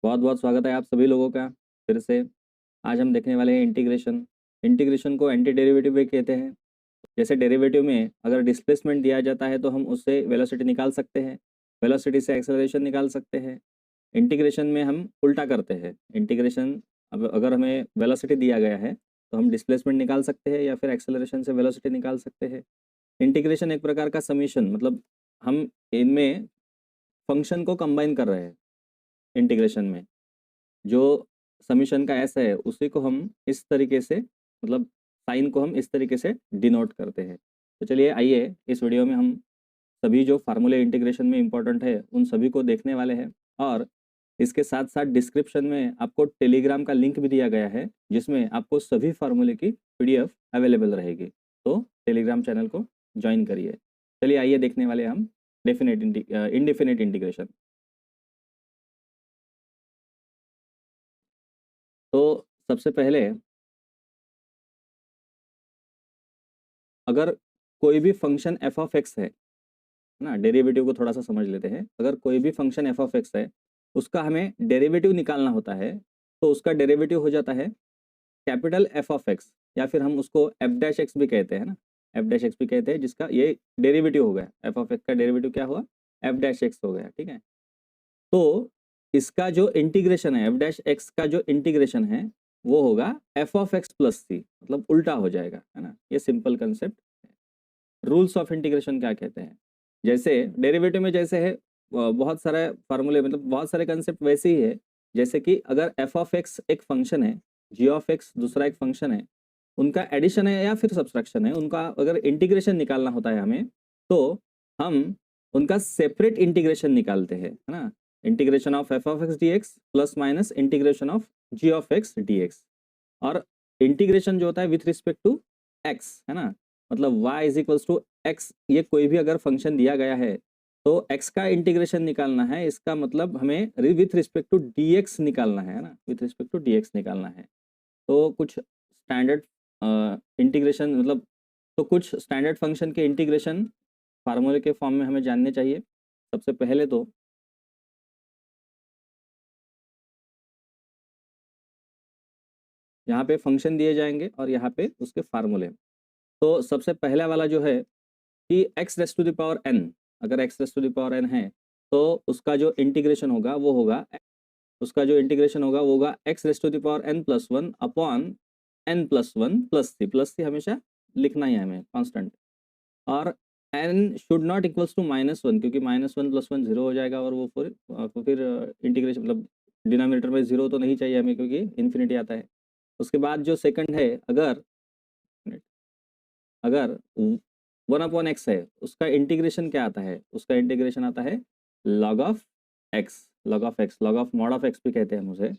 बहुत बहुत स्वागत है आप सभी लोगों का फिर से। आज हम देखने वाले हैं इंटीग्रेशन। इंटीग्रेशन को एंटी डेरिवेटिव भी कहते हैं। जैसे डेरिवेटिव में अगर डिस्प्लेसमेंट दिया जाता है तो हम उससे वेलोसिटी निकाल सकते हैं, वेलोसिटी से एक्सेलरेशन निकाल सकते हैं। इंटीग्रेशन में हम उल्टा करते हैं। इंटीग्रेशन अब अगर हमें वेलोसिटी दिया गया है तो हम डिस्प्लेसमेंट निकाल सकते हैं या फिर एक्सेलरेशन से वेलोसिटी निकाल सकते हैं। इंटीग्रेशन एक प्रकार का समीशन, मतलब हम इनमें फंक्शन को कंबाइन कर रहे हैं। इंटीग्रेशन में जो समीशन का ऐसा है उसी को हम इस तरीके से, मतलब साइन को हम इस तरीके से डिनोट करते हैं। तो चलिए आइए इस वीडियो में हम सभी जो फार्मूले इंटीग्रेशन में इंपॉर्टेंट है उन सभी को देखने वाले हैं। और इसके साथ साथ डिस्क्रिप्शन में आपको टेलीग्राम का लिंक भी दिया गया है जिसमें आपको सभी फार्मूले की पीडीएफ अवेलेबल रहेगी। तो टेलीग्राम चैनल को ज्वाइन करिए। चलिए आइए देखने वाले हम इंडेफिनिट इंटीग्रेशन। तो सबसे पहले अगर कोई भी फंक्शन एफ ऑफ एक्स है ना, डेरिवेटिव को थोड़ा सा समझ लेते हैं। अगर कोई भी फंक्शन एफ ऑफ एक्स है उसका हमें डेरिवेटिव निकालना होता है तो उसका डेरिवेटिव हो जाता है कैपिटल एफ ऑफ एक्स, या फिर हम उसको एफ डैश एक्स भी कहते हैं ना, एफ डैश एक्स भी कहते हैं, जिसका ये डेरिवेटिव हो गया। एफ ऑफ एक्स का डेरिवेटिव क्या हुआ? एफ डैश एक्स हो गया। ठीक है, तो इसका जो इंटीग्रेशन है, एफ डैश एक्स का जो इंटीग्रेशन है वो होगा F of x plus c, मतलब उल्टा हो जाएगा, है ना। ये simple concept. Rules of integration क्या कहते हैं? जैसे डेरिवेटिव में जैसे है बहुत सारे फार्मूले, मतलब बहुत सारे कंसेप्ट वैसे ही है। जैसे कि अगर एफ ऑफ एक्स एक फंक्शन है, जी ऑफ एक्स दूसरा एक फंक्शन है, उनका एडिशन है या फिर सब्सट्रैक्शन है, उनका अगर इंटीग्रेशन निकालना होता है हमें, तो हम उनका सेपरेट इंटीग्रेशन निकालते हैं, है ना। Integration of f of x d x plus minus integration of g of x d x. और इंटीग्रेशन जो होता है विथ रिस्पेक्ट टू एक्स, है ना, मतलब y is equals to x. ये कोई भी अगर फंक्शन दिया गया है तो x का इंटीग्रेशन निकालना है, इसका मतलब हमें विथ रिस्पेक्ट टू dx निकालना है ना, विथ रिस्पेक्ट टू dx निकालना है। तो कुछ स्टैंडर्ड इंटीग्रेशन, मतलब तो कुछ स्टैंडर्ड फंक्शन के इंटीग्रेशन फार्मूले के फॉर्म में हमें जानने चाहिए। सबसे पहले तो यहाँ पे फंक्शन दिए जाएंगे और यहाँ पे उसके फार्मूले। तो सबसे पहला वाला जो है कि x raise to the power n, अगर x raise to the power n है तो उसका जो इंटीग्रेशन होगा वो होगा, उसका जो इंटीग्रेशन होगा वो होगा x raise to the power n plus one upon n plus one plus C. Plus C हमेशा लिखना ही है हमें कांस्टेंट। और n should not equals to minus one, क्योंकि minus one plus one zero हो जाएगा और वो फिर इंटीग्रेशन, मतलब डिनोमिनेटर में जीरो तो नहीं चाहिए हमें क्योंकि इन्फिनिटी आता है। उसके बाद जो सेकंड है, अगर अगर वन अपॉन एक्स है उसका इंटीग्रेशन क्या आता है? उसका इंटीग्रेशन आता है log of x, log of x, log of mod of x भी कहते हैं हम उसे।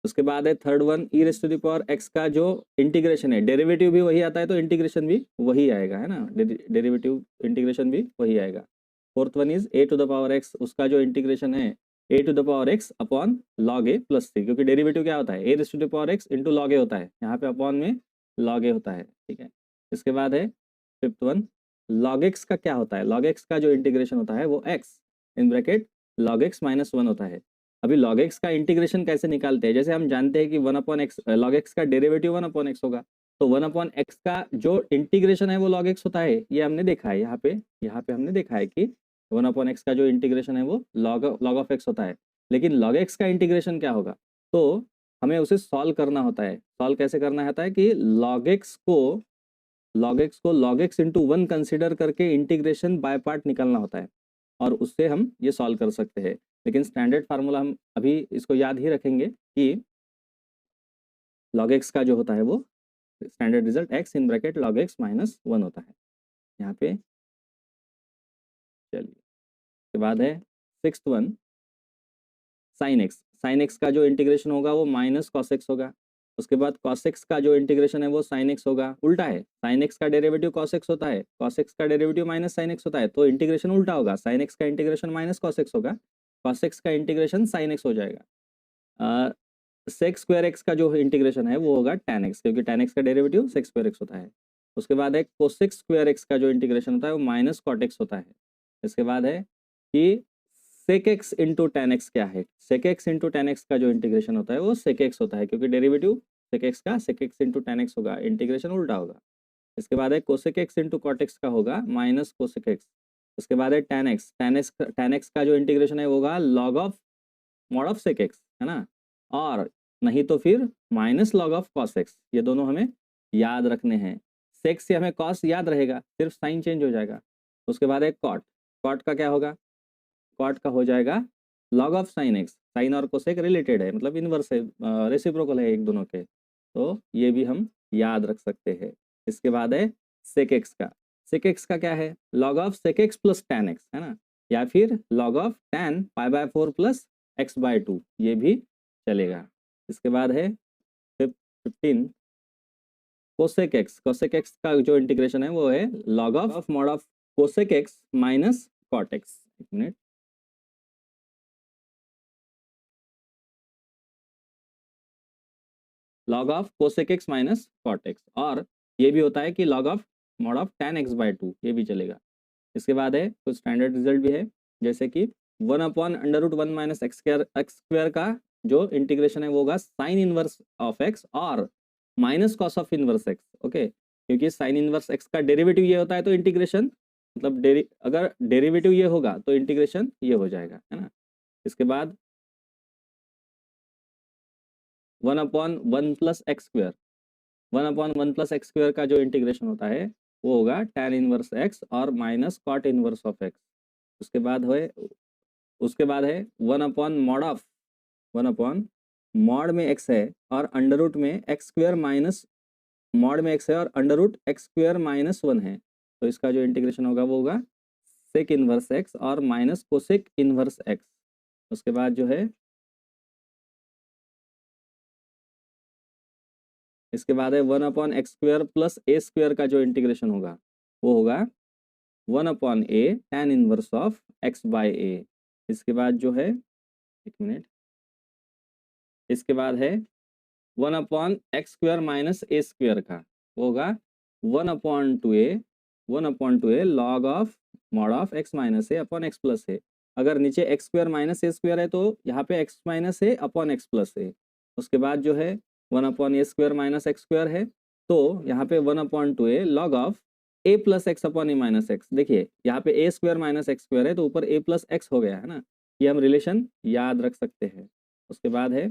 उसके बाद है third one e raise to the power x का जो इंटीग्रेशन है, डेरिवेटिव भी वही आता है तो इंटीग्रेशन भी वही आएगा, है ना, डेरिवेटिव इंटीग्रेशन भी वही आएगा। Fourth one is a to the power x, उसका जो इंटीग्रेशन है a to the power x upon log a plus C, क्योंकि डेरिवेटिव क्या होता है? A raise to the power x into log a होता है, यहाँ पे अपॉन में लॉग ए होता है। ठीक है, इसके बाद है फिफ्थ वन लॉग एक्स का क्या होता है? लॉग एक्स का जो इंटीग्रेशन होता है वो x in bracket log x minus one होता है। अभी log x का इंटीग्रेशन कैसे निकालते हैं? जैसे हम जानते हैं कि one upon x, log x का डेरिवेटिव वन अपॉन एक्स होगा, तो वन अपॉन एक्स का जो इंटीग्रेशन है वो log x होता है। ये हमने देखा है, यहाँ पे हमने देखा है कि वन अपॉन एक्स का जो इंटीग्रेशन है वो log ऑफ एक्स होता है। लेकिन log x का इंटीग्रेशन क्या होगा? तो हमें उसे सॉल्व करना होता है। सॉल्व कैसे करना होता है कि log x को log x into one consider करके इंटीग्रेशन बाय पार्ट निकालना होता है, और उससे हम ये सॉल्व कर सकते हैं। लेकिन स्टैंडर्ड फार्मूला हम अभी इसको याद ही रखेंगे कि log x का जो होता है वो standard result x in bracket log x minus one होता है यहाँ पे। चलिए, उसके बाद है sixth one sine x. Sine x का जो इंटीग्रेशन होगा वो माइनस कॉस एक्स होगा। उसके बाद कॉस एक्स का जो इंटीग्रेशन है वो साइन एक्स होगा। उल्टा है, साइन एक्स का डेरिवेटिव कॉस एक्स होता है, कॉस एक्स का डेरिवेटिव माइनस साइन एक्स होता है, तो इंटीग्रेशन उल्टा होगा। साइन एक्स का इंटीग्रेशन माइनस कॉस एक्स होगा, कॉस एक्स का इंटीग्रेशन साइन एक्स हो जाएगा। सेक स्क्वायर एक्स का जो इंटीग्रेशन है वो होगा tan एक्स, क्योंकि tan एक्स का डेरिवेटिव सेक स्क्वायर एक्स होता है। उसके बाद है कोसेक स्क्वायर एक्स का जो इंटीग्रेशन होता है वो माइनस कॉट एक्स होता है। इसके बाद है कि sec x into tan x क्या है? Sec x into tan x का जो इंटीग्रेशन होता है वो सेक एक्स होता है, क्योंकि डेरिवेटिव सेक एक्स का sec x into tan x होगा, इंटीग्रेशन उल्टा होगा। इसके बाद है cosec x into cot x का होगा माइनस कोसेक एक्स। उसके बाद है टेन एक्स, टेन एक्स का जो इंटीग्रेशन है वो होगा log of mod of sec x, है ना, और नहीं तो फिर minus log of cos x. ये दोनों हमें याद रखने हैं। सेक से हमें कॉस याद रहेगा, सिर्फ साइन चेंज हो जाएगा। उसके बाद है कॉट, कॉट का क्या होगा? कॉट का हो जाएगा log of sine x. Sine और कोसेक रिलेटेड है, मतलब इनवर्स है, रेसिप्रोकल है एक दोनों के, तो ये भी हम याद रख सकते हैं। इसके बाद है सेक एक्स का, सेक एक्स का क्या है? Log of sec x plus tan x, है ना, या फिर log of tan pi by 4 plus x by 2, ये भी चलेगा। इसके बाद है 15 कोसेक एक्स, कोसेक एक्स का जो इंटीग्रेशन है वो है log of mod of cosec x minus cot x. एक minute, log of cosec x minus cot x, और ये भी होता है कि log of mod of tan x by 2, ये भी चलेगा। इसके बाद है कुछ स्टैंडर्ड रिजल्ट भी है, जैसे कि 1/√1 माइनस एक्स स्क्वायर का जो इंटीग्रेशन है वो होगा साइन इनवर्स ऑफ एक्स और minus cos of inverse x. Okay, क्योंकि साइन इनवर्स एक्स का डेरिवेटिव ये होता है तो इंटीग्रेशन मतलब अगर डेरिवेटिव ये होगा तो इंटीग्रेशन ये हो जाएगा, है ना। इसके बाद 1/1 plus x square, 1/1 plus x square का जो इंटीग्रेशन होता है वो होगा tan इनवर्स एक्स और minus cot inverse of x. उसके बाद है 1/mod मॉड में एक्स है और अंडर रूट में एक्स स्क्वायर माइनस मॉड में एक्स है और under root x square minus 1 है, तो इसका जो इंटीग्रेशन होगा वो होगा सेक इनवर्स एक्स और माइनस कोसेक इनवर्स एक्स। उसके बाद जो है इसके बाद है 1/x square plus a square का जो इंटीग्रेशन होगा वो होगा 1/a tan inverse of x by a। इसके बाद जो है एक मिनट, इसके बाद है 1/x square minus a square का वो होगा 1/2a log of mod of x minus a upon x plus a. अगर नीचे x square minus a square है तो यहाँ पे x minus a upon x plus a. उसके बाद जो है 1/a square minus x square है, तो यहाँ पे 1/2a log of a plus x upon A minus x. देखिए यहाँ पे a square minus x square है तो ऊपर a प्लस एक्स हो गया, है ना, ये हम रिलेशन याद रख सकते हैं। उसके बाद है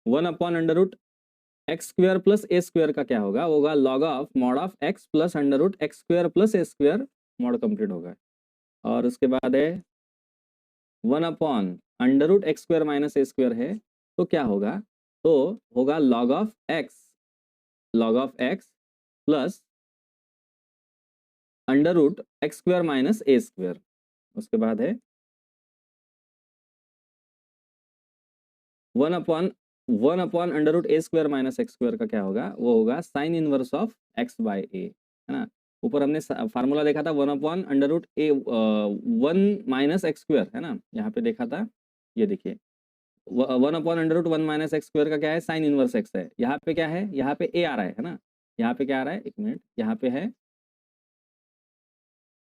1/√x square plus a square का क्या होगा? वो होगा log of mod of x plus √x square plus a square, mod complete होगा। और उसके बाद है 1/√x square minus a square है, तो क्या होगा? तो होगा log of x plus √x square minus a square. उसके बाद है 1/√a square minus x square का क्या होगा? वो होगा sine inverse of x by a, है ना। ऊपर हमने फार्मूला देखा था 1/√a 1 माइनस एक्स स्क्वायर, है ना, यहाँ पे देखा था। ये देखिए 1/√1 माइनस एक्स स्क्वायर का क्या है? साइन इनवर्स x है। यहाँ पे क्या है? यहाँ पे a आ रहा है ना, यहाँ पे क्या आ रहा है? एक मिनट, यहाँ पे है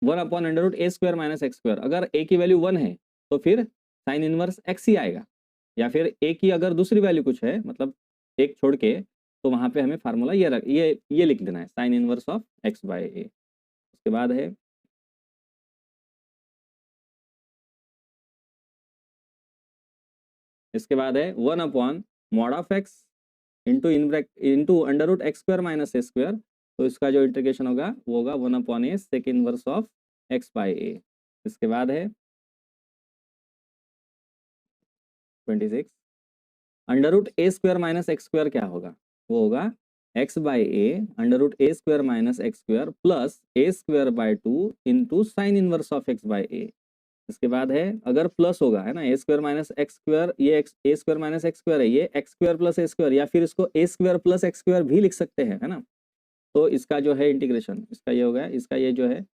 1/√a square minus x square. अगर a की वैल्यू 1 है तो फिर साइन इनवर्स x ही आएगा, या फिर a की अगर दूसरी वैल्यू कुछ है, मतलब एक छोड़ के, तो वहाँ पे हमें फार्मूला ये लिख देना है, sine inverse of x by a। उसके बाद है इसके बाद है 1/mod of x into √x square minus a square, तो इसका जो इंटीग्रेशन होगा वो होगा 1/a sec inverse of x by a। इसके बाद है 26 √a square minus x square क्या होगा? वो होगा x by a √a square minus x square plus a square by 2 into sine inverse of x by a। इसके बाद है अगर प्लस होगा, है ना, a square minus x square, ये a square minus x square है, ये x square plus a square, या फिर इसको a square plus x square भी लिख सकते हैं, है ना। तो इसका जो है इंटीग्रेशन इसका ये होगा, इसका ये जो है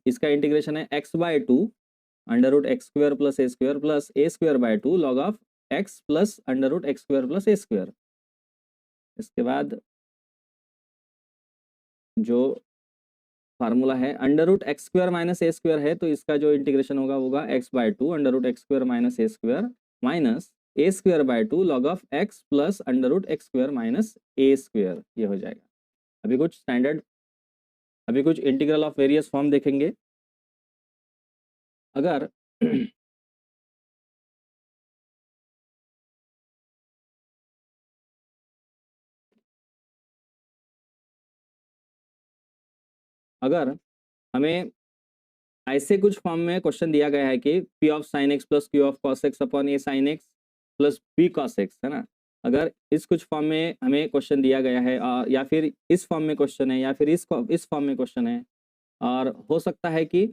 इसका इंटीग्रेशन है x by 2 √x square plus a square plus a square by 2 log of x plus √x square plus a square. इसके बाद जो फार्मूला है under root x square minus a square है, तो इसका जो इंटीग्रेशन होगा x/2 under root x square minus a square minus a square by 2 log of x plus under root x square minus a square, ये हो जाएगा। अभी कुछ इंटीग्रल ऑफ वेरियस फॉर्म देखेंगे। अगर अगर हमें ऐसे कुछ फॉर्म में क्वेश्चन दिया गया है कि p of sine x plus q of cos x upon a sine x plus b cos x, है ना। अगर इस कुछ फॉर्म में हमें क्वेश्चन दिया गया है या फिर इस फॉर्म में क्वेश्चन है या फिर इस फॉर्म में क्वेश्चन है, और हो सकता है कि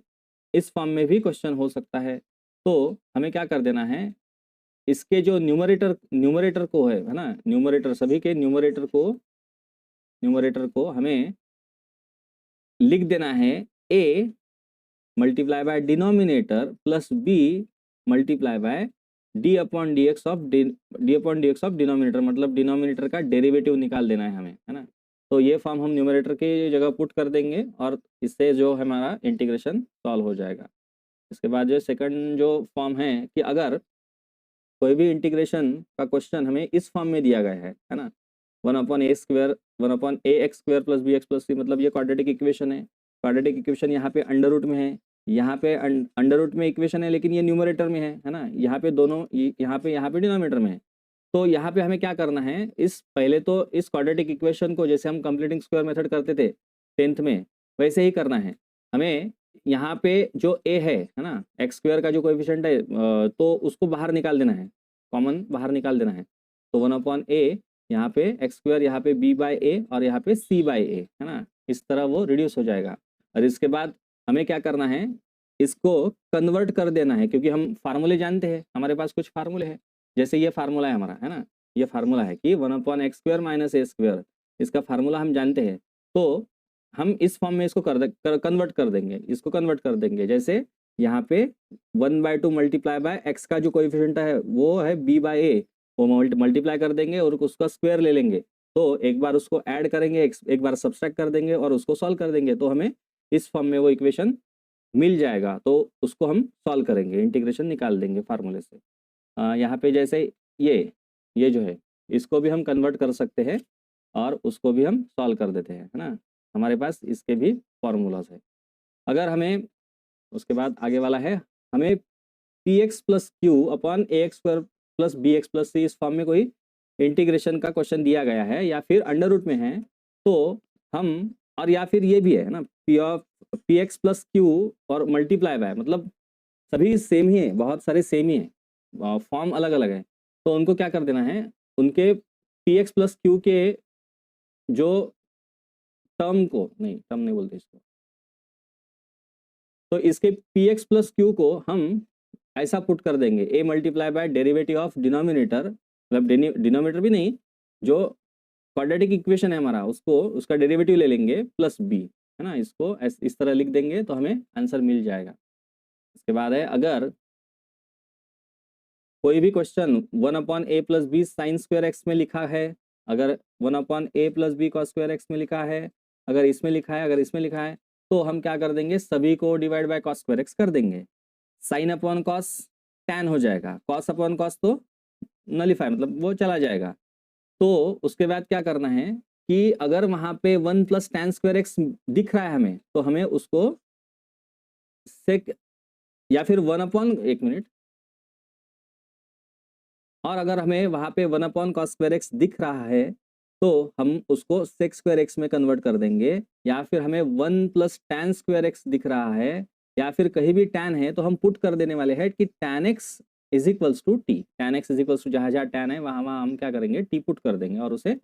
इस फॉर्म में भी क्वेश्चन हो सकता है, तो हमें क्या कर देना है, इसके जो न्यूमरेटर को है ना, न्यूमरेटर सभी के न्यूमरेटर को हमें लिख देना है a multiply by denominator plus b multiply by d upon D x of denominator, मतलब डिनोमिनेटर का डेरिवेटिव निकाल देना है हमें, है ना। तो ये फॉर्म हम न्यूमरेटर की जगह पुट कर देंगे और इससे जो हमारा इंटीग्रेशन सॉल्व हो जाएगा। इसके बाद जो सेकंड जो फॉर्म है कि अगर कोई भी इंटीग्रेशन का क्वेश्चन हमें इस फॉर्म में दिया गया है ना, 1/a² plus b x plus c, मतलब ये क्वाड्रेटिक इक्वेशन है। क्वाड्रेटिक इक्वेशन यहाँ पे अंडर रूट में है, यहाँ पे अंडर रूट में इक्वेशन है, लेकिन ये न्यूमरेटर में है ना। यहाँ पे दोनों यहाँ पे डिनोमिनेटर में है। तो यहाँ पे हमें क्या करना है, पहले तो इस क्वाड्रेटिक इक्वेशन को जैसे हम कंप्लीटिंग स्क्वायर मेथड करते थे 10th में, वैसे ही करना है हमें। यहाँ पे जो a है ना, एक्स स्क्वायर का जो कोएफिशिएंट है, तो उसको बाहर निकाल देना है, कॉमन बाहर निकाल देना है। तो 1/a यहाँ पे एक्स स्क्वायर, यहाँ पे b/a और यहाँ पे c/a, है ना। इस तरह वो रिड्यूस हो जाएगा। और इसके बाद हमें क्या करना है, इसको कन्वर्ट कर देना है, क्योंकि हम फार्मूले जानते हैं, हमारे पास कुछ फार्मूले हैं। जैसे ये फार्मूला है हमारा, है ना, ये फार्मूला है कि 1/x² माइनस a स्क्वायर, इसका फार्मूला हम जानते हैं। तो हम इस फॉर्म में इसको कन्वर्ट कर देंगे, इसको कन्वर्ट कर देंगे। जैसे यहाँ पे 1/2 मल्टीप्लाई बाय एक्स का जो कोएफिशिएंट है वो है b/a, वो मल्टीप्लाई कर देंगे और उसका स्क्वायर ले लेंगे। तो एक बार उसको ऐड करेंगे, एक बार सब्सट्रैक्ट कर देंगे और उसको सॉल्व कर देंगे, तो हमें इस फॉर्म में वो इक्वेशन मिल जाएगा। तो उसको हम सॉल्व करेंगे, इंटीग्रेशन निकाल देंगे फार्मूले से। यहाँ पे जैसे ये जो है, इसको भी हम कन्वर्ट कर सकते हैं और उसको भी हम सॉल्व कर देते हैं, है ना। हमारे पास इसके भी फॉर्मूलाज है। अगर हमें उसके बाद आगे वाला है, हमें px plus q upon ax² plus bx plus c, इस फॉर्म में कोई इंटीग्रेशन का क्वेश्चन दिया गया है या फिर अंडर रूट में है, तो हम, और या फिर ये भी है ना, px प्लस क्यू और मल्टीप्लाई बाय, मतलब सभी सेम ही है, बहुत सारे सेम ही है, फॉर्म अलग अलग है। तो उनको क्या कर देना है, उनके px प्लस क्यू के जो टर्म नहीं बोलते इसको, तो इसके px प्लस क्यू को हम ऐसा पुट कर देंगे, a multiply by derivative of denominator, मतलब डिनोमिनेटर भी नहीं, जो क्वाड्रेटिक इक्वेशन है हमारा, उसका डेरिवेटिव ले लेंगे प्लस b, है ना। इसको इस तरह लिख देंगे तो हमें आंसर मिल जाएगा। इसके बाद है, अगर कोई भी question 1/a plus b sine square x में लिखा है, अगर 1/a plus b cos square x में लिखा है, अगर इसमें लिखा है, अगर इसमें लिखा है, तो हम क्या कर देंगे, सभी को divide by cos square x कर देंगे। साइन अपॉन कॉस टैन हो जाएगा, कॉस अपॉन कॉस तो नलीफाई, मतलब वो चला जाएगा। तो उसके बाद क्या करना है कि अगर वहाँ पे 1 प्लस टैन स्क्वायर एक्स दिख रहा है हमें, तो हमें उसको सेक, या फिर 1/1 मिनट, और अगर हमें वहाँ पे 1/cos स्क्वायर एक्स दिख रहा है, तो हम उसको सेक स्क्वायर एक्स में कन्वर्ट कर देंगे। या फिर हमें 1 प्लस टैन स्क्वायर एक्स दिख रहा है, या फिर कहीं भी टैन है, तो हम पुट कर देने वाले हैं कि tan x is equals to t, tan x is equals to जहाँ जहाँ टैन है वहाँ वहाँ हम क्या करेंगे, टी पुट कर देंगे और उसे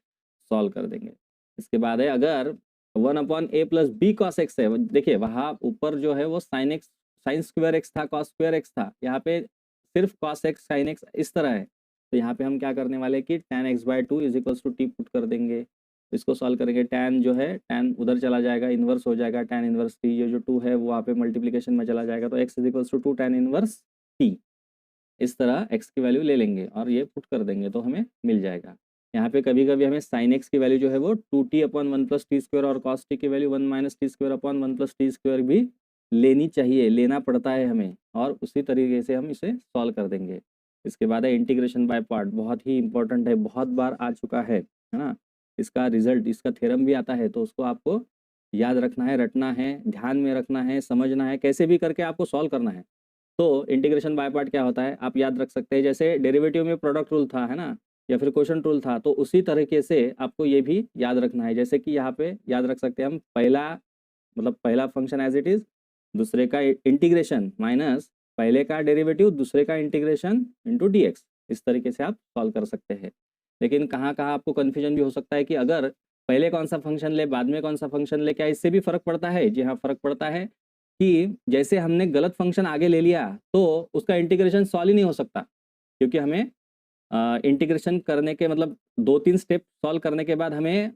सॉल्व कर देंगे। इसके बाद है, अगर 1/a plus b cos x है, देखिए वहाँ ऊपर जो है वो साइन स्क्वायर एक्स था, कॉस स्क्वायर एक्स था, यहाँ पे सिर्फ कॉस एक्स साइन एक्स इस तरह है। तो यहाँ पे हम क्या करने वाले हैं कि tan x/2 is equals to t put कर देंगे। इसको सॉल्व करेंगे, tan जो है, tan उधर चला जाएगा, इन्वर्स हो जाएगा, tan इन्वर्स टी, ये जो 2 है वो वहाँ पे मल्टीप्लिकेशन में चला जाएगा, तो x is equals to 2 tan inverse t. इस तरह x की वैल्यू ले लेंगे और ये पुट कर देंगे तो हमें मिल जाएगा। यहाँ पे कभी कभी हमें साइन एक्स की वैल्यू जो है वो 2t/1 + t² और cos t की वैल्यू 1 - t² / 1 + t² भी लेनी चाहिए, लेना पड़ता है हमें, और उसी तरीके से हम इसे सॉल्व कर देंगे। इसके बाद है इंटीग्रेशन बाय पार्ट, बहुत ही इंपॉर्टेंट है, बहुत बार आ चुका है ना। इसका रिजल्ट, इसका थ्योरम भी आता है, तो उसको आपको याद रखना है, रटना है, ध्यान में रखना है, समझना है, कैसे भी करके आपको सॉल्व करना है। तो इंटीग्रेशन बाय पार्ट क्या होता है आप याद रख सकते हैं, जैसे डेरिवेटिव में प्रोडक्ट रूल था, है ना, या फिर क्वेश्चन रूल था, तो उसी तरीके से आपको ये भी याद रखना है। जैसे कि यहाँ पे याद रख सकते हैं हम, पहला फंक्शन एज इट इज, दूसरे का इंटीग्रेशन माइनस पहले का डेरिवेटिव, दूसरे का इंटीग्रेशन इंटू dx, इस तरीके से आप सॉल्व कर सकते हैं। लेकिन कहाँ कहाँ आपको कन्फ्यूजन भी हो सकता है कि अगर पहले कौन सा फंक्शन ले बाद में कौन सा फंक्शन ले, क्या इससे भी फर्क पड़ता है? जी हाँ, फर्क पड़ता है कि जैसे हमने गलत फंक्शन आगे ले लिया तो उसका इंटीग्रेशन सॉल्व ही नहीं हो सकता, क्योंकि हमें इंटीग्रेशन करने के मतलब 2-3 स्टेप सॉल्व करने के बाद हमें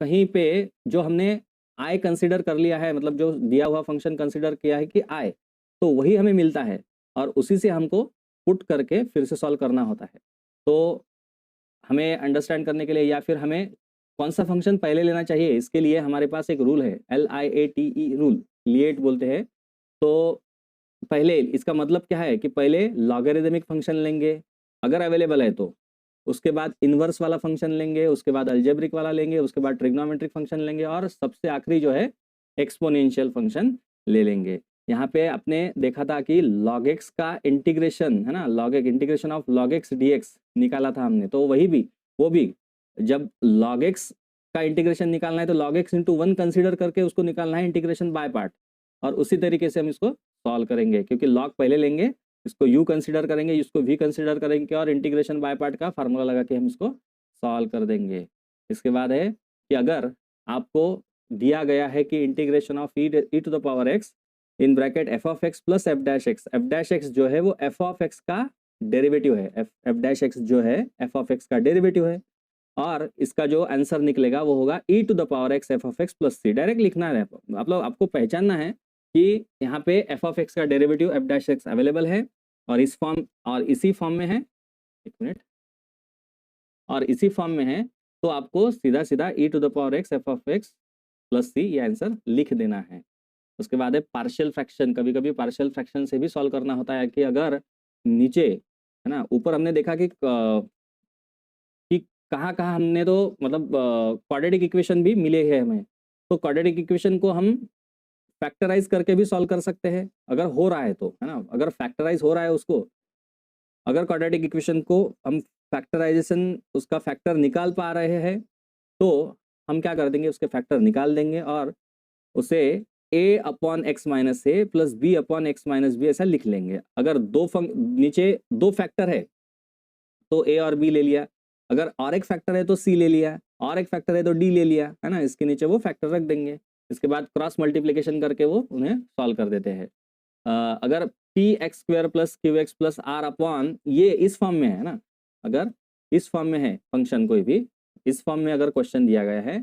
कहीं पे जो हमने आई कंसिडर कर लिया है, मतलब जो दिया हुआ फंक्शन कंसिडर किया है कि आई, तो वही हमें मिलता है और उसी से हमको पुट करके फिर से सॉल्व करना होता है। तो हमें अंडरस्टैंड करने के लिए, या फिर हमें कौन सा फंक्शन पहले लेना चाहिए, इसके लिए हमारे पास एक रूल है, LIATE रूल, लिएट बोलते हैं। तो पहले इसका मतलब क्या है कि पहले लॉगरिदमिक फंक्शन लेंगे अगर अवेलेबल है तो, उसके बाद इन्वर्स वाला फंक्शन लेंगे, उसके बाद अलजेब्रिक वाला लेंगे, उसके बाद ट्रिग्नोमेट्रिक फंक्शन लेंगे, और सबसे आखिरी जो है एक्सपोनेंशियल फंक्शन ले लेंगे। यहाँ पे आपने देखा था कि log x का इंटीग्रेशन है ना, integration of log x dx निकाला था हमने, तो वो भी जब log x का इंटीग्रेशन निकालना है तो log x × 1 कंसिडर करके उसको निकालना है इंटीग्रेशन बाय पार्ट, और उसी तरीके से हम इसको सॉल्व करेंगे, क्योंकि log पहले लेंगे, इसको u कंसिडर करेंगे, इसको v कंसिडर करेंगे, और इंटीग्रेशन बाय पार्ट का फार्मूला लगा के हम इसको सॉल्व कर देंगे। इसके बाद है कि अगर आपको दिया गया है कि integration of e⁻x in bracket f(x) + f'(x), f'(x) जो है वो f(x) का डेरिवेटिव है, f'(x) जो है f(x) का डेरिवेटिव है, और इसका जो आंसर निकलेगा वो होगा e⁻x f(x) + c। डायरेक्ट लिखना है, मतलब आपको पहचानना है कि यहाँ पे f(x) का डेरिवेटिव f'(x) अवेलेबल है और इसी फॉर्म में है, एक मिनट, और इसी फॉर्म में है, तो आपको सीधा सीधा e⁻x f(x) + c ये आंसर लिख देना है। उसके बाद है पार्शियल फ्रैक्शन, कभी कभी पार्शियल फ्रैक्शन से भी सॉल्व करना होता है कि अगर नीचे है ना, ऊपर हमने देखा कि कहाँ कहाँ हमने तो मतलब क्वाड्रेटिक इक्वेशन भी मिले हैं हमें, तो क्वाड्रेटिक इक्वेशन को हम फैक्टराइज करके भी सॉल्व कर सकते हैं अगर हो रहा है तो, है ना, अगर फैक्टराइज हो रहा है उसको, अगर क्वाड्रेटिक इक्वेशन को हम फैक्टराइजेशन उसका फैक्टर निकाल पा रहे हैं तो हम क्या कर देंगे, उसके फैक्टर निकाल देंगे और उसे a/x - a + b/x - b ऐसा लिख लेंगे। अगर नीचे दो फैक्टर है तो a और b ले लिया, अगर और एक फैक्टर है तो c ले लिया, और एक फैक्टर है तो d ले लिया, है ना, इसके नीचे वो फैक्टर रख देंगे। इसके बाद क्रॉस मल्टीप्लिकेशन करके वो उन्हें सॉल्व कर देते हैं। अगर px² + qx + r/, ये इस फॉर्म में है ना, अगर इस फॉर्म में है फंक्शन, कोई भी इस फॉर्म में अगर क्वेश्चन दिया गया है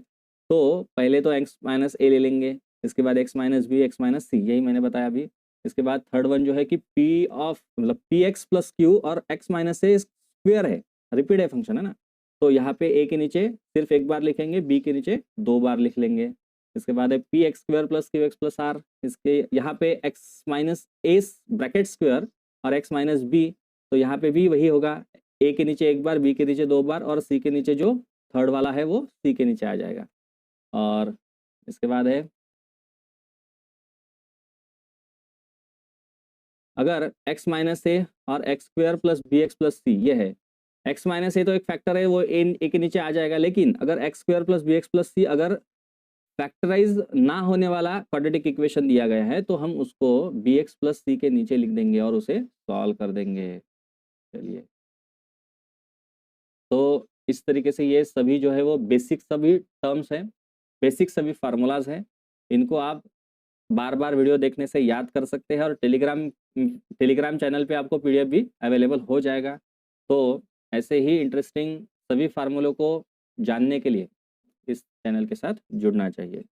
तो पहले तो x - a ले लेंगे, इसके बाद x - b x - c, यही मैंने बताया अभी। इसके बाद थर्ड वन जो है कि px + q और x - a स्क्वायर है, रिपीट है फंक्शन, है ना, तो यहाँ पे a के नीचे सिर्फ एक बार लिखेंगे, b के नीचे 2 बार लिख लेंगे। इसके बाद है px² + qx + r, इसके यहाँ पे x - a ब्रैकेट स्क्वायर और x - b, तो यहाँ पे भी वही होगा, a के नीचे एक बार, b के नीचे 2 बार, और c के नीचे जो थर्ड वाला है वो c के नीचे आ जाएगा। और इसके बाद है अगर x - a और x² + bx + c ये है, x - a तो एक फैक्टर है, वो a के नीचे आ जाएगा, लेकिन अगर x² + bx + c अगर फैक्टराइज ना होने वाला क्वाड्रेटिक इक्वेशन दिया गया है तो हम उसको bx + c के नीचे लिख देंगे और उसे सॉल्व कर देंगे। चलिए, तो इस तरीके से ये सभी जो है वो बेसिक सभी टर्म्स हैं, बेसिक सभी फार्मूलाज हैं, इनको आप बार बार वीडियो देखने से याद कर सकते हैं, और टेलीग्राम चैनल पे आपको PDF भी अवेलेबल हो जाएगा। तो ऐसे ही इंटरेस्टिंग सभी फार्मूलों को जानने के लिए इस चैनल के साथ जुड़ना चाहिए।